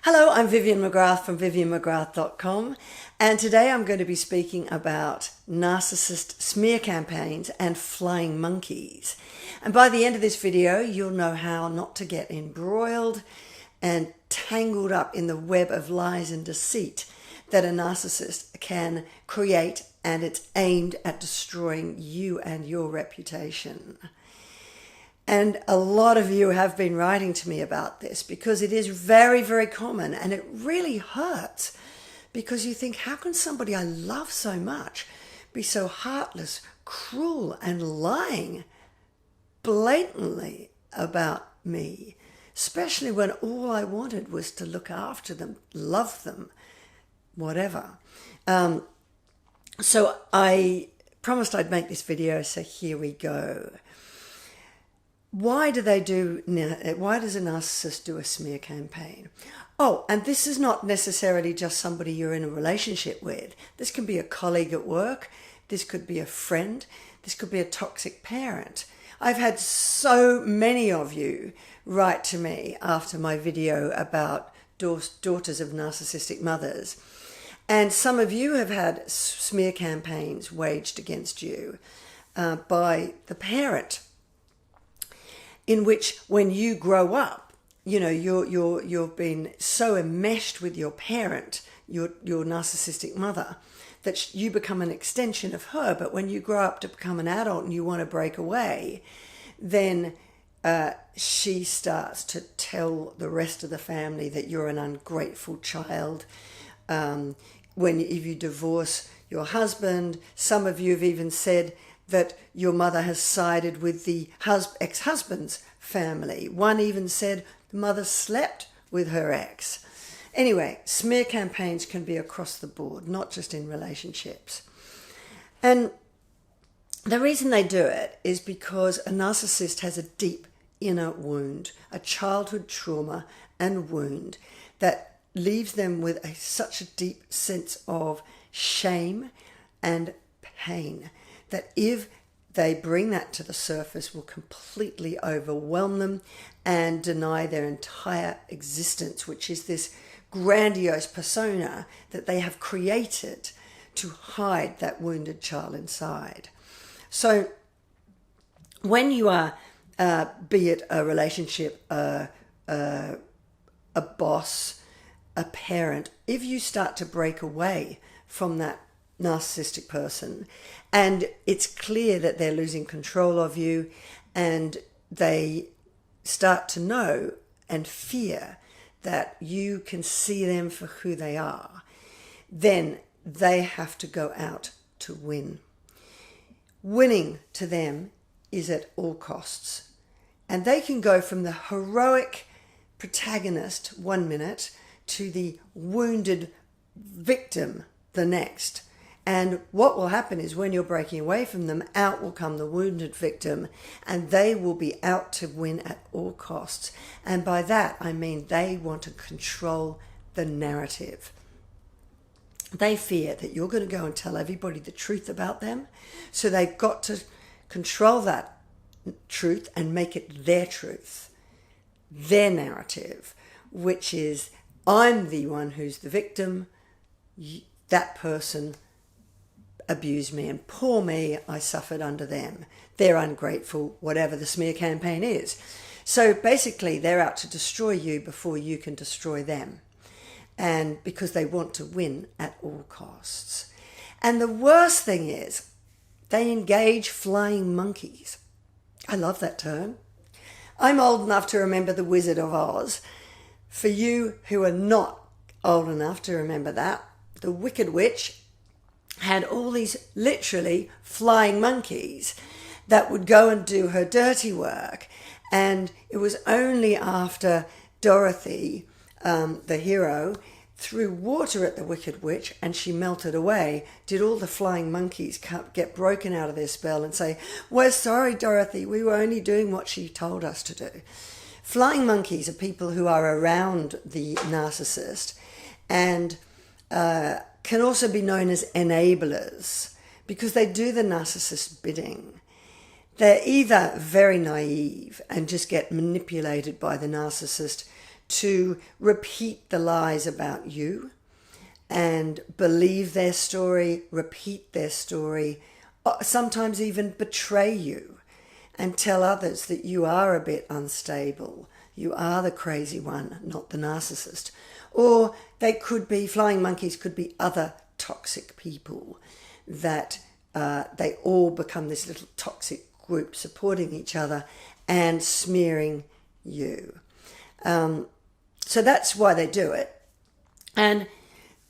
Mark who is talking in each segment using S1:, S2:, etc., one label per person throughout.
S1: Hello, I'm Vivienne McGrath from viviennemcgrath.com, and today I'm going to be speaking about narcissist smear campaigns and flying monkeys. And by the end of this video, you'll know how not to get embroiled and tangled up in the web of lies and deceit that a narcissist can create, and it's aimed at destroying you and your reputation. And a lot of you have been writing to me about this because it is very, very common, and it really hurts because you think, how can somebody I love so much be so heartless, cruel, and lying blatantly about me, especially when all I wanted was to look after them, love them, whatever. So I promised I'd make this video, so here we go. Why does a narcissist do a smear campaign? Oh, and this is not necessarily just somebody you're in a relationship with. This can be a colleague at work. This could be a friend. This could be a toxic parent. I've had so many of you write to me after my video about daughters of narcissistic mothers. And some of you have had smear campaigns waged against you by the parent, in which when you grow up, you know, you've been so enmeshed with your parent, your narcissistic mother, that you become an extension of her. But when you grow up to become an adult and you want to break away, then she starts to tell the rest of the family that you're an ungrateful child. If you divorce your husband, some of you have even said that your mother has sided with the ex-husband's family. One even said the mother slept with her ex. Anyway, smear campaigns can be across the board, not just in relationships. And the reason they do it is because a narcissist has a deep inner wound, a childhood trauma and wound that leaves them with such a deep sense of shame and pain that if they bring that to the surface will completely overwhelm them and deny their entire existence, which is this grandiose persona that they have created to hide that wounded child inside. So when you are, be it a relationship, a boss, a parent, if you start to break away from that narcissistic person and it's clear that they're losing control of you and they start to know and fear that you can see them for who they are, then they have to go out to win. Winning to them is at all costs, and they can go from the heroic protagonist 1 minute to the wounded victim the next. And what will happen is when you're breaking away from them, out will come the wounded victim, and they will be out to win at all costs. And by that, I mean they want to control the narrative. They fear that you're going to go and tell everybody the truth about them. So they've got to control that truth and make it their truth, their narrative, which is, I'm the one who's the victim. That person abused me, and poor me, I suffered under them. They're ungrateful, whatever the smear campaign is. So basically, they're out to destroy you before you can destroy them. And because they want to win at all costs. And the worst thing is, they engage flying monkeys. I love that term. I'm old enough to remember The Wizard of Oz. For you who are not old enough to remember that, the Wicked Witch had all these literally flying monkeys that would go and do her dirty work. And it was only after Dorothy, the hero, threw water at the Wicked Witch and she melted away, did all the flying monkeys get broken out of their spell and say, "We're sorry, Dorothy, we were only doing what she told us to do." Flying monkeys are people who are around the narcissist and can also be known as enablers because they do the narcissist's bidding. They're either very naive and just get manipulated by the narcissist to repeat the lies about you and believe their story, repeat their story, sometimes even betray you and tell others that you are a bit unstable. You are the crazy one, not the narcissist. Or they could be, flying monkeys could be other toxic people that they all become this little toxic group supporting each other and smearing you. So that's why they do it. And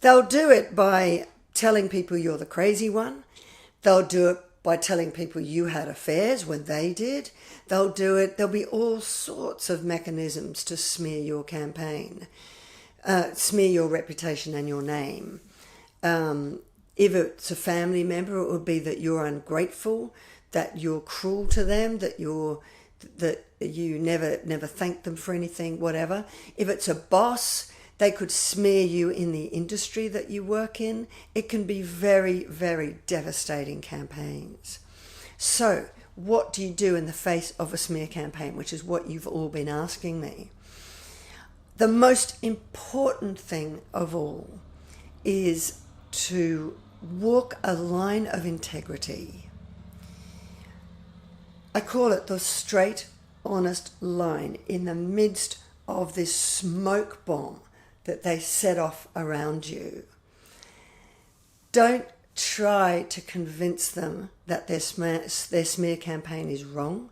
S1: they'll do it by telling people you're the crazy one. They'll do it by telling people you had affairs when they did. They'll do it. There'll be all sorts of mechanisms to smear your campaign, smear your reputation and your name. If it's a family member, it would be that you're ungrateful, that you're cruel to them, that you never thank them for anything, whatever. If it's a boss, they could smear you in the industry that you work in. It can be very, very devastating campaigns. So what do you do in the face of a smear campaign, which is what you've all been asking me? The most important thing of all is to walk a line of integrity. I call it the straight, honest line in the midst of this smoke bomb that they set off around you. Don't try to convince them that their smear campaign is wrong.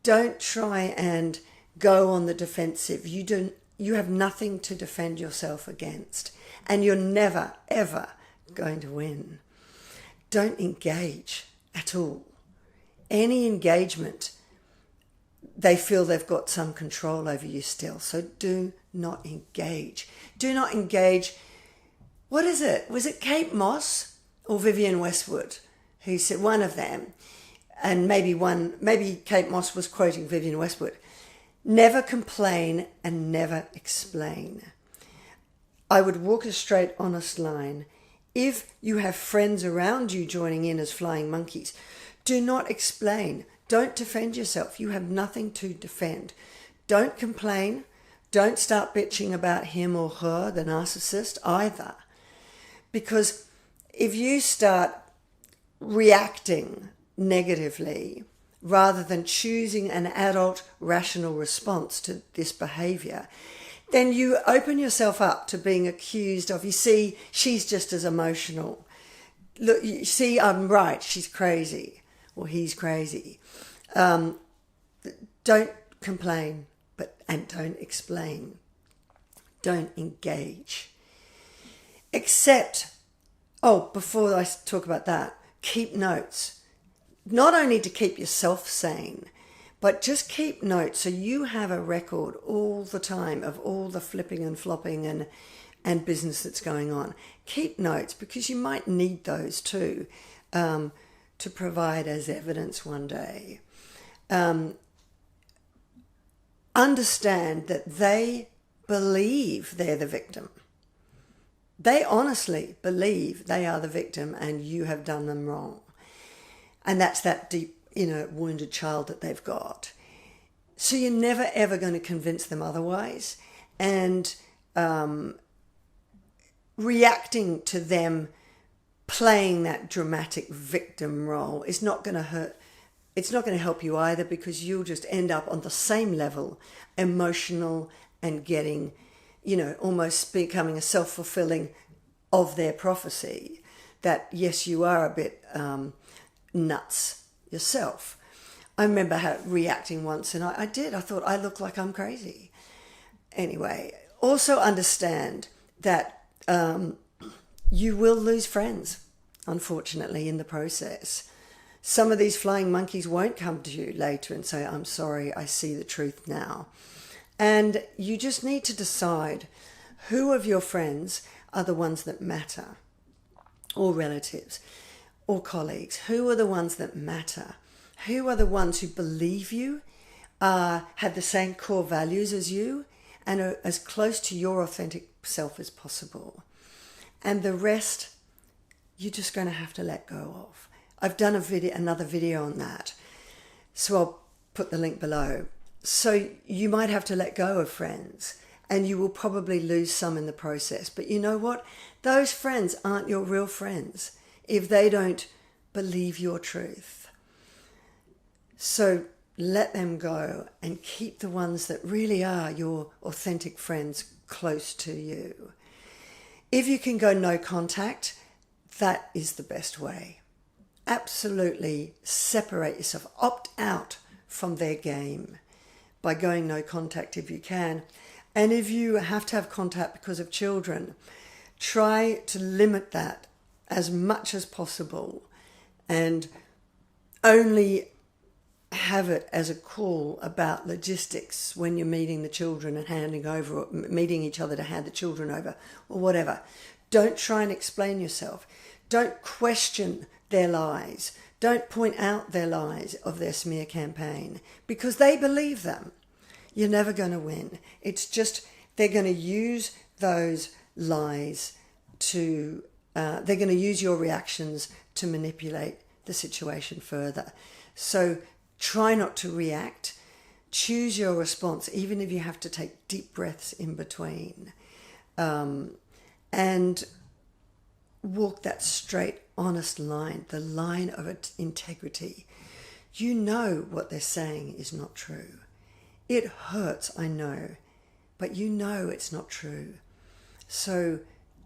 S1: Don't try and go on the defensive. You have nothing to defend yourself against, and you're never, ever going to win. Don't engage at all. Any engagement, they feel they've got some control over you still. So do not engage. Do not engage. What is it? Was it Kate Moss or Vivienne Westwood who said, one of them, and maybe Kate Moss was quoting Vivienne Westwood, never complain and never explain. I would walk a straight, honest line. If you have friends around you joining in as flying monkeys, do not explain. Don't defend yourself. You have nothing to defend. Don't complain. Don't start bitching about him or her, the narcissist, either. Because if you start reacting negatively rather than choosing an adult, rational response to this behavior, then you open yourself up to being accused of, you see, she's just as emotional. Look, you see, I'm right, she's crazy, or he's crazy. Don't complain, and don't explain. Don't engage. Except, before I talk about that, keep notes. Not only to keep yourself sane, but just keep notes so you have a record all the time of all the flipping and flopping and business that's going on. Keep notes because you might need those too to provide as evidence one day. Understand that they believe they're the victim. They honestly believe they are the victim and you have done them wrong. And that's that deep, wounded child that they've got. So you're never, ever going to convince them otherwise. And reacting to them playing that dramatic victim role is not going to hurt. It's not going to help you either, because you'll just end up on the same level, emotional and getting, almost becoming a self-fulfilling of their prophecy that, yes, you are a bit nuts yourself. I remember reacting once, and I thought I look like I'm crazy. Anyway, also understand that you will lose friends, unfortunately, in the process. Some of these flying monkeys won't come to you later and say, I'm sorry, I see the truth now. And you just need to decide who of your friends are the ones that matter, or relatives, or colleagues. Who are the ones that matter? Who are the ones who believe you, have the same core values as you, and are as close to your authentic self as possible? And the rest, you're just going to have to let go of. I've done another video on that, so I'll put the link below. So you might have to let go of friends and you will probably lose some in the process. But you know what? Those friends aren't your real friends if they don't believe your truth. So let them go and keep the ones that really are your authentic friends close to you. If you can go no contact, that is the best way. Absolutely separate yourself, opt out from their game by going no contact if you can. And if you have to have contact because of children, try to limit that as much as possible and only have it as a call about logistics when you're meeting the children and handing over, or meeting each other to hand the children over or whatever. Don't try and explain yourself. Don't question their lies. Don't point out their lies of their smear campaign because they believe them. You're never going to win. It's just they're going to use those lies to, they're going to use your reactions to manipulate the situation further. So try not to react. Choose your response, even if you have to take deep breaths in between. And walk that straight, honest line, the line of integrity. You know what they're saying is not true. It hurts, I know, but you know it's not true. So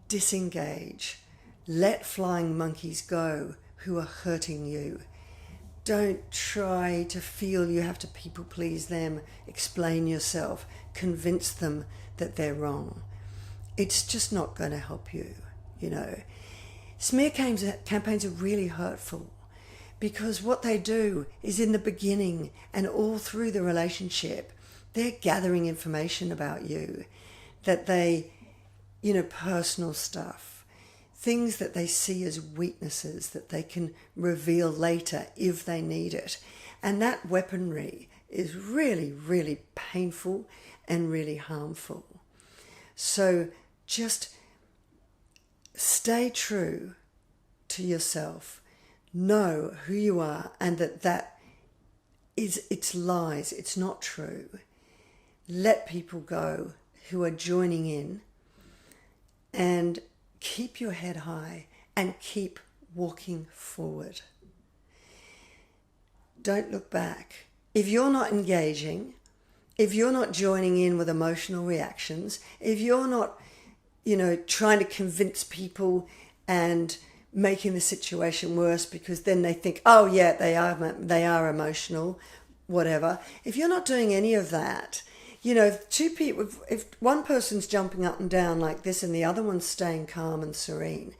S1: disengage. Let flying monkeys go who are hurting you. Don't try to feel you have to people please them, explain yourself, convince them that they're wrong. It's just not going to help you, you know. Smear campaigns are really hurtful because what they do is in the beginning and all through the relationship, they're gathering information about you that they, you know, personal stuff, things that they see as weaknesses that they can reveal later if they need it. And that weaponry is really, really painful and really harmful. So just stay true to yourself. Know who you are and that it's lies. It's not true. Let people go who are joining in and keep your head high and keep walking forward. Don't look back. If you're not engaging, if you're not joining in with emotional reactions, if you're not, you know, trying to convince people and making the situation worse because then they think, oh yeah, they are emotional, whatever. If you're not doing any of that, you know, if two people, if one person's jumping up and down like this and the other one's staying calm and serene,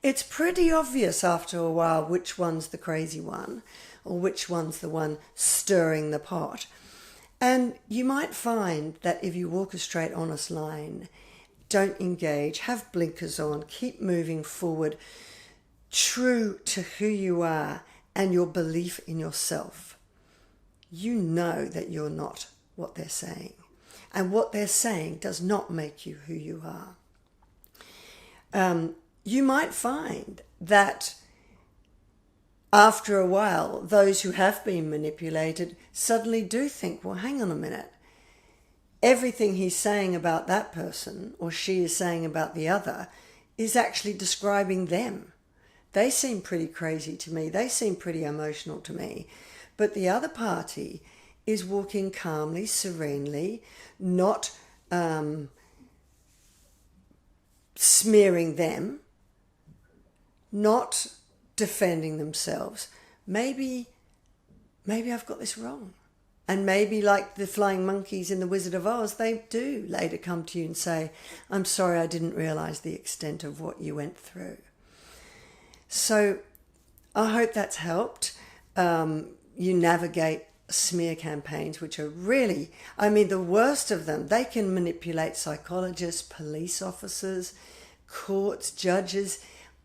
S1: it's pretty obvious after a while which one's the crazy one or which one's the one stirring the pot. And you might find that if you walk a straight, honest line, don't engage, have blinkers on, keep moving forward, true to who you are and your belief in yourself. You know that you're not what they're saying. And what they're saying does not make you who you are. You might find that after a while, those who have been manipulated suddenly do think, well, hang on a minute. Everything he's saying about that person or she is saying about the other is actually describing them. They seem pretty crazy to me. They seem pretty emotional to me. But the other party is walking calmly, serenely, not smearing them, not defending themselves. Maybe I've got this wrong. And maybe like the flying monkeys in The Wizard of Oz, they do later come to you and say, I'm sorry, I didn't realize the extent of what you went through. So I hope that's helped you navigate smear campaigns, which are really, I mean, the worst of them. They can manipulate psychologists, police officers, courts, judges.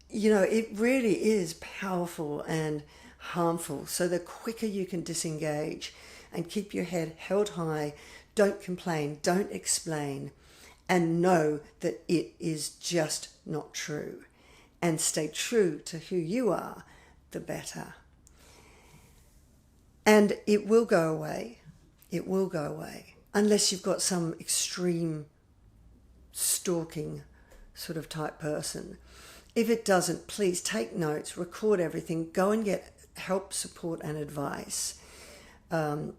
S1: You know, it really is powerful and harmful. So the quicker you can disengage and keep your head held high, don't complain, don't explain, and know that it is just not true. And stay true to who you are, the better. And it will go away. It will go away. Unless you've got some extreme stalking sort of type person. If it doesn't, please take notes, record everything, go and get help, support and advice. But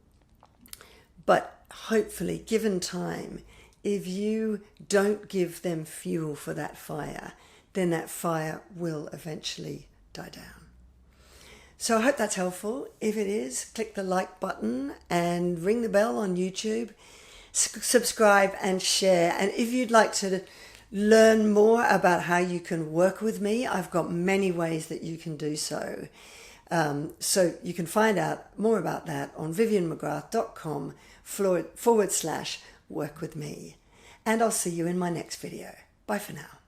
S1: hopefully, given time, if you don't give them fuel for that fire, then that fire will eventually die down. So I hope that's helpful. If it is, click the like button and ring the bell on YouTube. Subscribe and share. And if you'd like to learn more about how you can work with me, I've got many ways that you can do so. So you can find out more about that on vivianmcgrath.com/work with me. And I'll see you in my next video. Bye for now.